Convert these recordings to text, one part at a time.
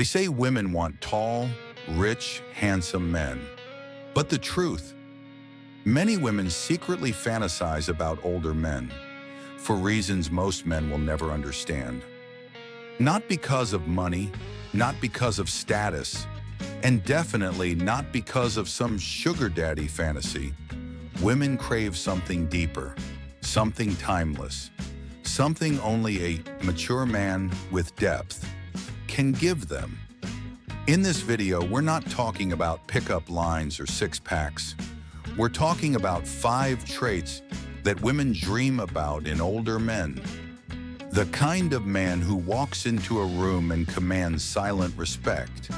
They say women want tall, rich, handsome men. But the truth, many women secretly fantasize about older men for reasons most men will never understand. Not because of money, not because of status, and definitely not because of some sugar daddy fantasy. Women crave something deeper, something timeless, something only a mature man with depth can give them. In this video, we're not talking about pickup lines or six-packs. We're talking about 5 traits that women dream about in older men. The kind of man who walks into a room and commands silent respect.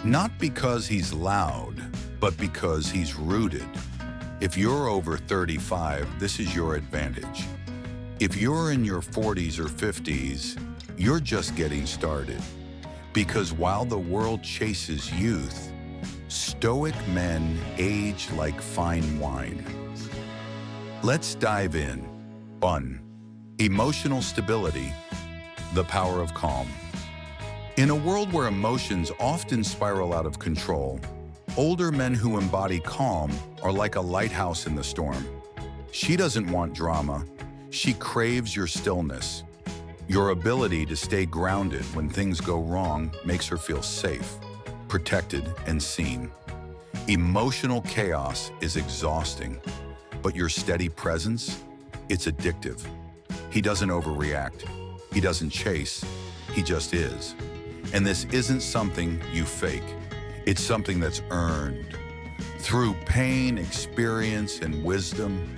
Not because he's loud, but because he's rooted. If you're over 35, this is your advantage. If you're in your 40s or 50s, you're just getting started. Because while the world chases youth, Stoic men age like fine wine. Let's dive in. 1. Emotional stability, the power of calm. In a world where emotions often spiral out of control, older men who embody calm are like a lighthouse in the storm. She doesn't want drama. She craves your stillness. Your ability to stay grounded when things go wrong makes her feel safe, protected, and seen. Emotional chaos is exhausting, but your steady presence, it's addictive. He doesn't overreact. He doesn't chase. He just is. And this isn't something you fake. It's something that's earned through pain, experience, and wisdom.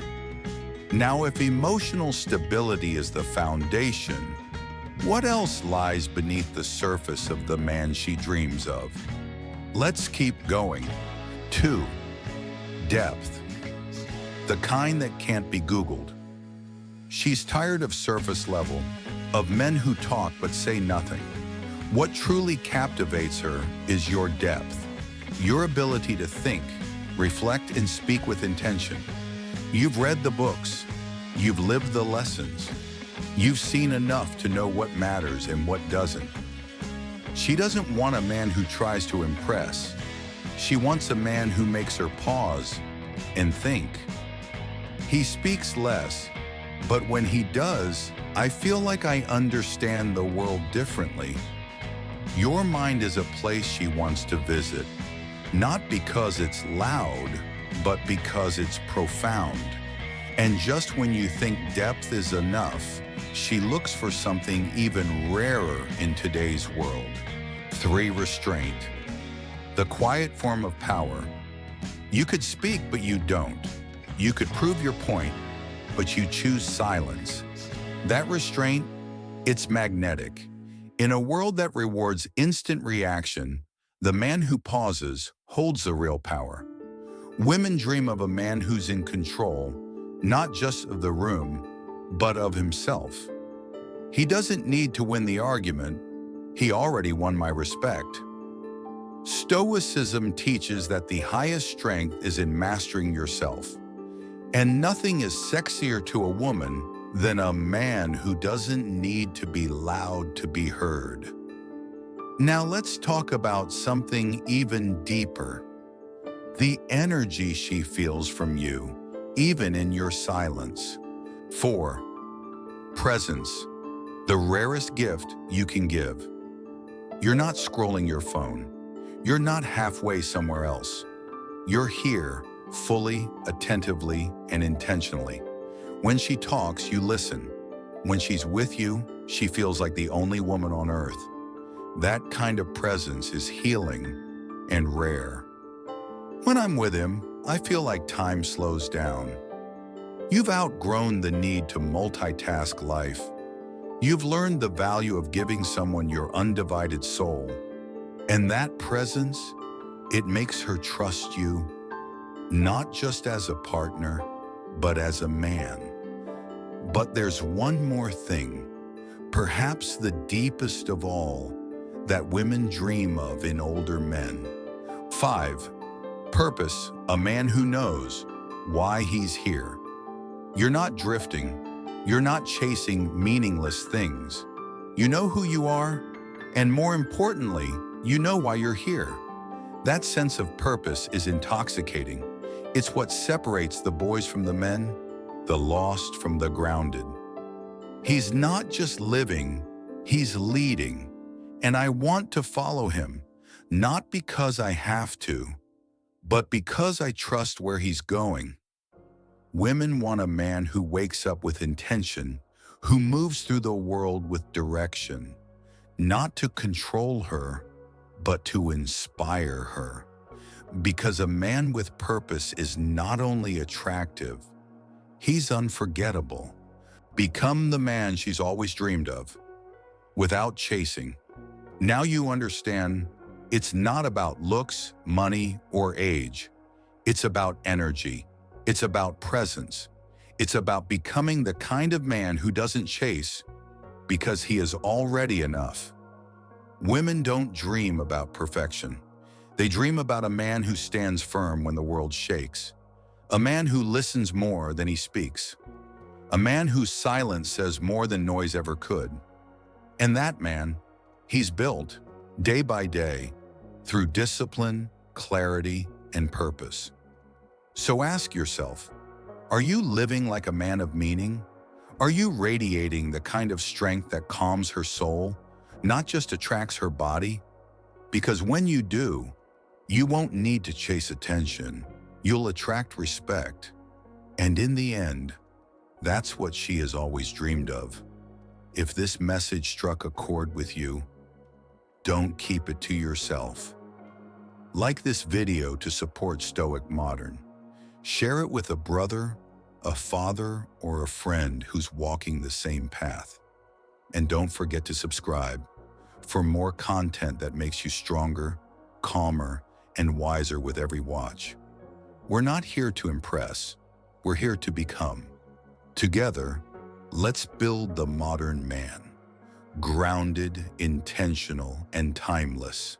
Now, if emotional stability is the foundation, what else lies beneath the surface of the man she dreams of? Let's keep going. 2. Depth. The kind that can't be Googled. She's tired of surface level, of men who talk but say nothing. What truly captivates her is your depth, your ability to think, reflect, and speak with intention. You've read the books, you've lived the lessons, you've seen enough to know what matters and what doesn't. She doesn't want a man who tries to impress. She wants a man who makes her pause and think. He speaks less, but when he does, I feel like I understand the world differently. Your mind is a place she wants to visit, not because it's loud, but because it's profound. And just when you think depth is enough, she looks for something even rarer in today's world. 3. Restraint. The quiet form of power. You could speak, but you don't. You could prove your point, but you choose silence. That restraint, it's magnetic. In a world that rewards instant reaction, the man who pauses holds the real power. Women dream of a man who's in control, not just of the room, but of himself. He doesn't need to win the argument. He already won my respect. Stoicism teaches that the highest strength is in mastering yourself. And nothing is sexier to a woman than a man who doesn't need to be loud to be heard. Now let's talk about something even deeper. The energy she feels from you, even in your silence. 4. Presence. The rarest gift you can give. You're not scrolling your phone. You're not halfway somewhere else. You're here, fully, attentively, and intentionally. When she talks, you listen. When she's with you, she feels like the only woman on earth. That kind of presence is healing and rare. When I'm with him, I feel like time slows down. You've outgrown the need to multitask life. You've learned the value of giving someone your undivided soul. And that presence, it makes her trust you, not just as a partner, but as a man. But there's one more thing, perhaps the deepest of all, that women dream of in older men. 5. Purpose, a man who knows why he's here. You're not drifting. You're not chasing meaningless things. You know who you are? And more importantly, you know why you're here. That sense of purpose is intoxicating. It's what separates the boys from the men, the lost from the grounded. He's not just living, he's leading. And I want to follow him, not because I have to, but because I trust where he's going. Women want a man who wakes up with intention, who moves through the world with direction, not to control her, but to inspire her. Because a man with purpose is not only attractive, he's unforgettable. Become the man she's always dreamed of, without chasing. Now you understand, it's not about looks, money, or age. It's about energy. It's about presence. It's about becoming the kind of man who doesn't chase because he is already enough. Women don't dream about perfection. They dream about a man who stands firm when the world shakes. A man who listens more than he speaks. A man whose silence says more than noise ever could. And that man, he's built, day by day, through discipline, clarity, and purpose. So ask yourself, are you living like a man of meaning? Are you radiating the kind of strength that calms her soul, not just attracts her body? Because when you do, you won't need to chase attention. You'll attract respect. And in the end, that's what she has always dreamed of. If this message struck a chord with you, don't keep it to yourself. Like this video to support Stoic Modern. Share it with a brother, a father, or a friend who's walking the same path. And don't forget to subscribe for more content that makes you stronger, calmer, and wiser with every watch. We're not here to impress, we're here to become. Together, let's build the modern man, grounded, intentional, and timeless.